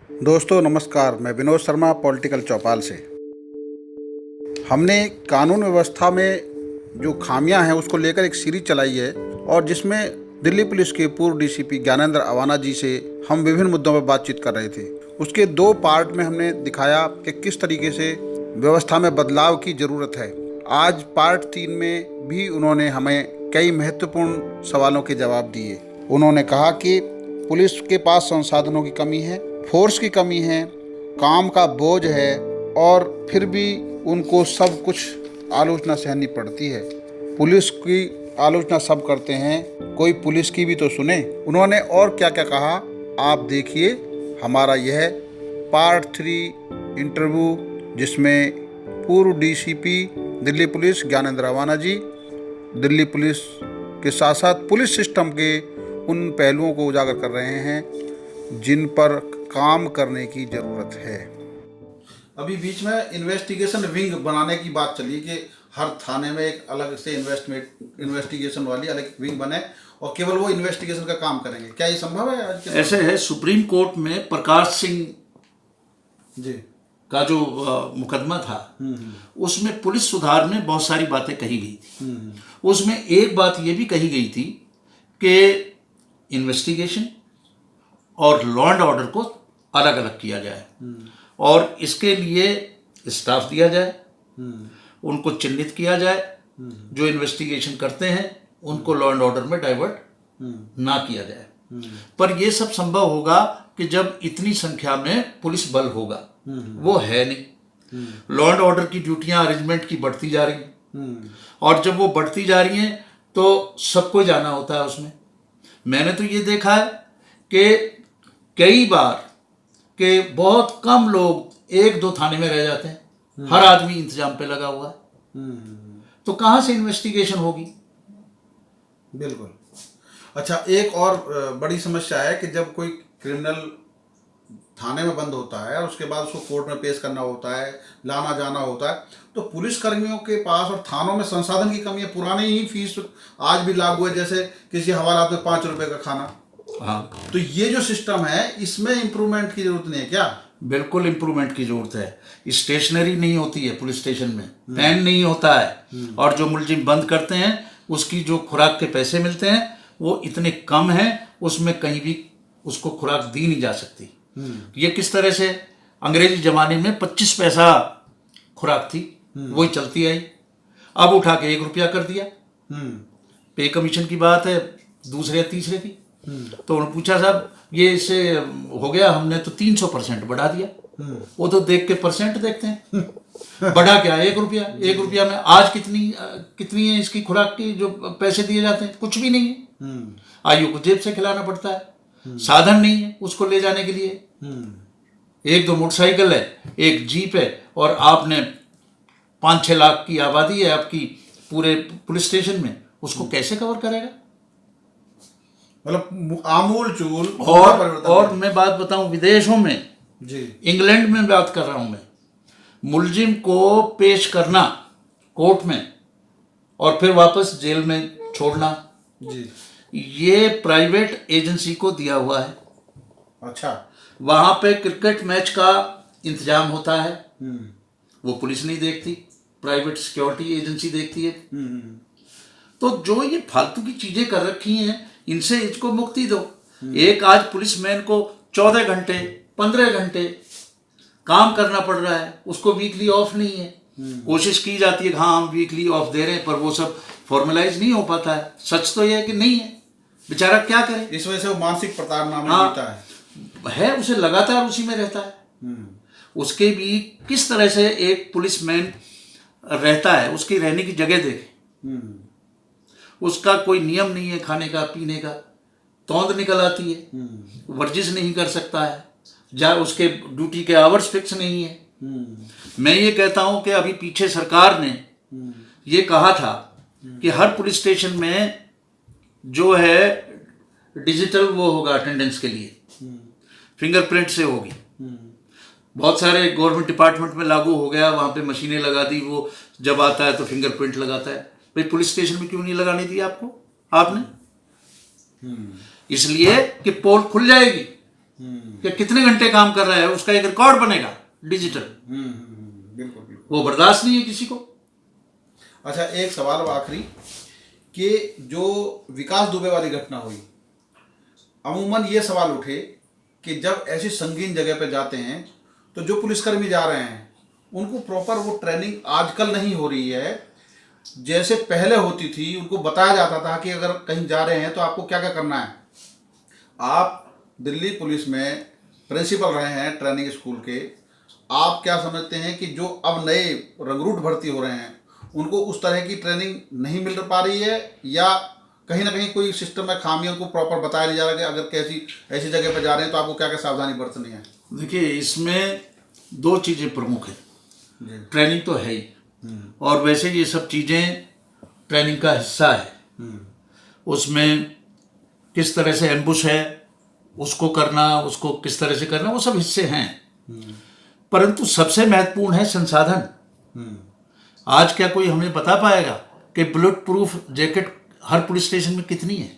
दोस्तों नमस्कार, मैं विनोद शर्मा पॉलिटिकल चौपाल से। हमने कानून व्यवस्था में जो खामियां हैं उसको लेकर एक सीरीज चलाई है और जिसमें दिल्ली पुलिस के पूर्व डीसीपी ज्ञानेंद्र अवाना जी से हम विभिन्न मुद्दों पर बातचीत कर रहे थे। उसके 2 पार्ट में हमने दिखाया कि किस तरीके से व्यवस्था में बदलाव की ज़रूरत है। आज पार्ट 3 में भी उन्होंने हमें कई महत्वपूर्ण सवालों के जवाब दिए। उन्होंने कहा कि पुलिस के पास संसाधनों की कमी है, फोर्स की कमी है, काम का बोझ है और फिर भी उनको सब कुछ आलोचना सहनी पड़ती है। पुलिस की आलोचना सब करते हैं, कोई पुलिस की भी तो सुने। उन्होंने और क्या क्या कहा आप देखिए हमारा यह पार्ट 3 इंटरव्यू, जिसमें पूर्व डीसीपी दिल्ली पुलिस ज्ञानेंद्र अवाना जी दिल्ली पुलिस के साथ साथ पुलिस सिस्टम के उन पहलुओं को उजागर कर रहे हैं जिन पर काम करने की ज़रूरत है। अभी बीच में इन्वेस्टिगेशन विंग बनाने की बात चली कि हर थाने में एक अलग से इन्वेस्टिगेशन वाली अलग विंग बने और केवल वो इन्वेस्टिगेशन का काम करेंगे। क्या ये संभव है आज के? ऐसे है, सुप्रीम कोर्ट में प्रकाश सिंह जी का जो मुकदमा था उसमें पुलिस सुधार में बहुत सारी बातें कही गई थी। उसमें एक बात ये भी कही गई थी कि इन्वेस्टिगेशन और लॉ एंड ऑर्डर को अलग अलग किया जाए और इसके लिए स्टाफ दिया जाए, उनको चिन्हित किया जाए, जो इन्वेस्टिगेशन करते हैं उनको लॉ एंड ऑर्डर में डाइवर्ट ना किया जाए। पर यह सब संभव होगा कि जब इतनी संख्या में पुलिस बल होगा, वो है नहीं। लॉ एंड ऑर्डर की ड्यूटियां अरेंजमेंट की बढ़ती जा रही हैं और जब वो बढ़ती जा रही हैं तो सबको जाना होता है उसमें। मैंने तो ये देखा है कि कई बार कि बहुत कम लोग 1-2 थाने में रह जाते हैं, हर आदमी इंतजाम पे लगा हुआ है, तो कहाँ से इन्वेस्टिगेशन होगी? बिल्कुल। अच्छा, एक और बड़ी समस्या है कि जब कोई क्रिमिनल थाने में बंद होता है और उसके बाद उसको कोर्ट में पेश करना होता है, लाना जाना होता है, तो पुलिस कर्मियों के पास और थानों में संसाधन की कमी है। पुराने ही फीस आज भी लागू है, जैसे किसी हवालात में 5 रुपए का खाना। हाँ, तो ये जो सिस्टम है इसमें इम्प्रूवमेंट की जरूरत नहीं है क्या? बिल्कुल इम्प्रूवमेंट की जरूरत है। स्टेशनरी नहीं होती है पुलिस स्टेशन में, पेन नहीं होता है और जो मुलजिम बंद करते हैं उसकी जो खुराक के पैसे मिलते हैं वो इतने कम हैं, उसमें कहीं भी उसको खुराक दी नहीं जा सकती। ये किस तरह से अंग्रेजी जमाने में 25 पैसा खुराक थी, वही चलती आई, अब उठा के 1 रुपया कर दिया। पे कमीशन की बात है दूसरे या तीसरे की। तो उन्होंने पूछा साहब ये इससे हो गया, हमने तो 300% बढ़ा दिया। वो तो देख के परसेंट देखते हैं, बढ़ा क्या 1 रुपया। 1 रुपया में आज कितनी है इसकी खुराक की जो पैसे दिए जाते हैं? कुछ भी नहीं है। आयु को जेब से खिलाना पड़ता है, साधन नहीं है उसको ले जाने के लिए। 1-2 मोटरसाइकिल है, एक जीप है और आपने 5-6 लाख की आबादी है आपकी पूरे पुलिस स्टेशन में, उसको कैसे कवर करेगा? मतलब आमूल चूल। और मैं बात बताऊं, विदेशों में जी, इंग्लैंड में बात कर रहा हूं मैं, मुलजिम को पेश करना कोर्ट में और फिर वापस जेल में छोड़ना जी, ये प्राइवेट एजेंसी को दिया हुआ है। अच्छा। वहां पे क्रिकेट मैच का इंतजाम होता है, वो पुलिस नहीं देखती, प्राइवेट सिक्योरिटी एजेंसी देखती है। तो जो ये फालतू की चीजें कर रखी हैं इनसे इसको मुक्ति दो। एक आज पुलिसमैन को 14 घंटे 15 घंटे काम करना पड़ रहा है, उसको वीकली ऑफ नहीं है। कोशिश की जाती है कि हाँ हम वीकली ऑफ दे रहे हैं, पर वो सब फॉर्मलाइज नहीं हो पाता है। सच तो ये है कि नहीं है, बेचारा क्या करे। इस वजह से वो मानसिक प्रताड़ना में जीता है, उसे लगातार उसी में रहता है। उसके भी किस तरह से एक पुलिसमैन रहता है, उसकी रहने की जगह देखे, उसका कोई नियम नहीं है खाने का पीने का, तौंद निकल आती है, वर्जिश नहीं कर सकता है, उसके ड्यूटी के आवर्स फिक्स नहीं है। मैं ये कहता हूं कि अभी पीछे सरकार ने ये कहा था कि हर पुलिस स्टेशन में जो है डिजिटल वो होगा अटेंडेंस के लिए, फिंगरप्रिंट से होगी। बहुत सारे गवर्नमेंट डिपार्टमेंट में लागू हो गया, वहां पे मशीनें लगा दी, वो जब आता है तो फिंगरप्रिंट लगाता है। भाई पुलिस स्टेशन में क्यों नहीं लगाने दिया आपको आपने? इसलिए कि पोल खुल जाएगी, कि कितने घंटे काम कर रहा है, उसका एक रिकॉर्ड बनेगा डिजिटल। बिल्कुल बिल्कुल। वो बर्दाश्त नहीं है किसी को। अच्छा, एक सवाल आखिरी कि जो विकास दुबे वाली घटना हुई, अमूमन ये सवाल उठे कि जब ऐसी संगीन जगह पे जाते हैं तो जो पुलिसकर्मी जा रहे हैं उनको प्रॉपर वो ट्रेनिंग आजकल नहीं हो रही है जैसे पहले होती थी। उनको बताया जाता था कि अगर कहीं जा रहे हैं तो आपको क्या क्या करना है। आप दिल्ली पुलिस में प्रिंसिपल रहे हैं ट्रेनिंग स्कूल के, आप क्या समझते हैं कि जो अब नए रंगरूट भर्ती हो रहे हैं उनको उस तरह की ट्रेनिंग नहीं मिल पा रही है, या कहीं ना कहीं कोई सिस्टम में खामी, उनको प्रॉपर बताया नहीं जा रहा कि अगर कैसी ऐसी जगह पर जा रहे हैं तो आपको क्या क्या सावधानी बरतनी है? देखिए, इसमें दो चीज़ें प्रमुख हैं। ट्रेनिंग तो है ही, और वैसे ये सब चीज़ें ट्रेनिंग का हिस्सा है। उसमें किस तरह से एम्बुश है उसको करना, उसको किस तरह से करना, वो सब हिस्से हैं। परंतु सबसे महत्वपूर्ण है संसाधन। आज क्या कोई हमें बता पाएगा कि बुलेट प्रूफ जैकेट हर पुलिस स्टेशन में कितनी है?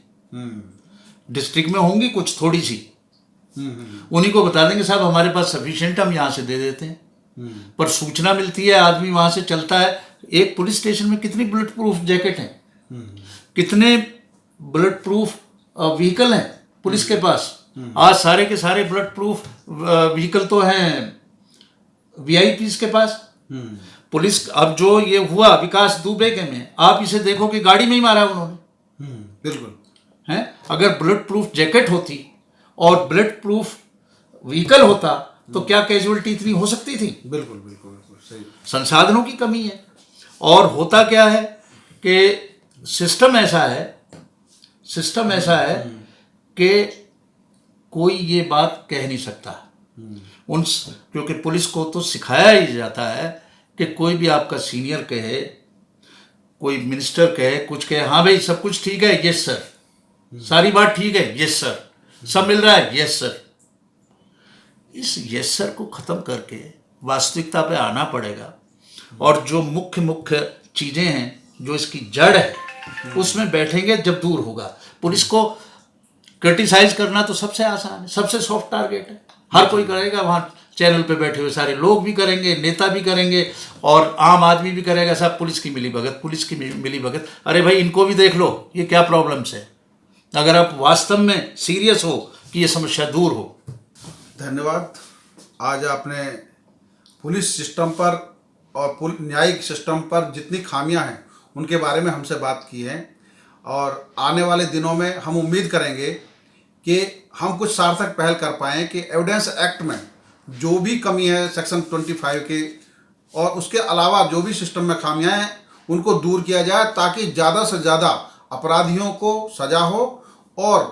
डिस्ट्रिक्ट में होंगी कुछ थोड़ी सी, उन्हीं को बता देंगे साहब हमारे पास सफिशिएंट, हम यहाँ से दे देते हैं। पर सूचना मिलती है, आदमी वहां से चलता है। एक पुलिस स्टेशन में कितनी बुलेट प्रूफ जैकेट हैं, कितने बुलेट प्रूफ व्हीकल हैं पुलिस के पास? आज सारे के सारे बुलेट प्रूफ व्हीकल तो हैं वीआईपीज के पास। पुलिस अब जो ये हुआ विकास दुबे के में, आप इसे देखो कि गाड़ी में ही मारा उन्होंने। बिल्कुल है, अगर बुलेट प्रूफ जैकेट होती और बुलेट प्रूफ व्हीकल होता तो क्या कैजुअलिटी इतनी हो सकती थी? बिल्कुल बिल्कुल बिल्कुल सही। संसाधनों की कमी है। और होता क्या है कि सिस्टम ऐसा है कि कोई ये बात कह नहीं सकता। क्योंकि पुलिस को तो सिखाया ही जाता है कि कोई भी आपका सीनियर कहे, कोई मिनिस्टर कहे, कुछ कहे, हाँ भाई सब कुछ ठीक है, यस सर, सारी बात ठीक है, यस सर, सब मिल रहा है, यस सर। इस यस सर को ख़त्म करके वास्तविकता पे आना पड़ेगा, और जो मुख्य चीज़ें हैं, जो इसकी जड़ है, उसमें बैठेंगे जब दूर होगा। पुलिस को क्रिटिसाइज करना तो सबसे आसान है, सबसे सॉफ्ट टारगेट है, हर कोई करेगा। वहाँ चैनल पे बैठे हुए सारे लोग भी करेंगे, नेता भी करेंगे, और आम आदमी भी करेगा, सब पुलिस की मिलीभगत। अरे भाई इनको भी देख लो, ये क्या प्रॉब्लम्स है, अगर आप वास्तव में सीरियस हो कि ये समस्या दूर हो। धन्यवाद। आज आपने पुलिस सिस्टम पर और न्यायिक सिस्टम पर जितनी खामियां हैं उनके बारे में हमसे बात की है, और आने वाले दिनों में हम उम्मीद करेंगे कि हम कुछ सार्थक पहल कर पाएँ कि एविडेंस एक्ट में जो भी कमी है सेक्शन 25 के, और उसके अलावा जो भी सिस्टम में खामियां हैं उनको दूर किया जाए, ताकि ज़्यादा से ज़्यादा अपराधियों को सजा हो और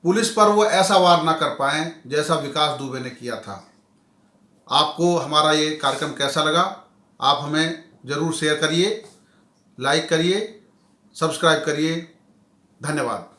पुलिस पर वो ऐसा वार ना कर पाएँ जैसा विकास दुबे ने किया था। आपको हमारा ये कार्यक्रम कैसा लगा? आप हमें ज़रूर शेयर करिए, लाइक करिए, सब्सक्राइब करिए। धन्यवाद।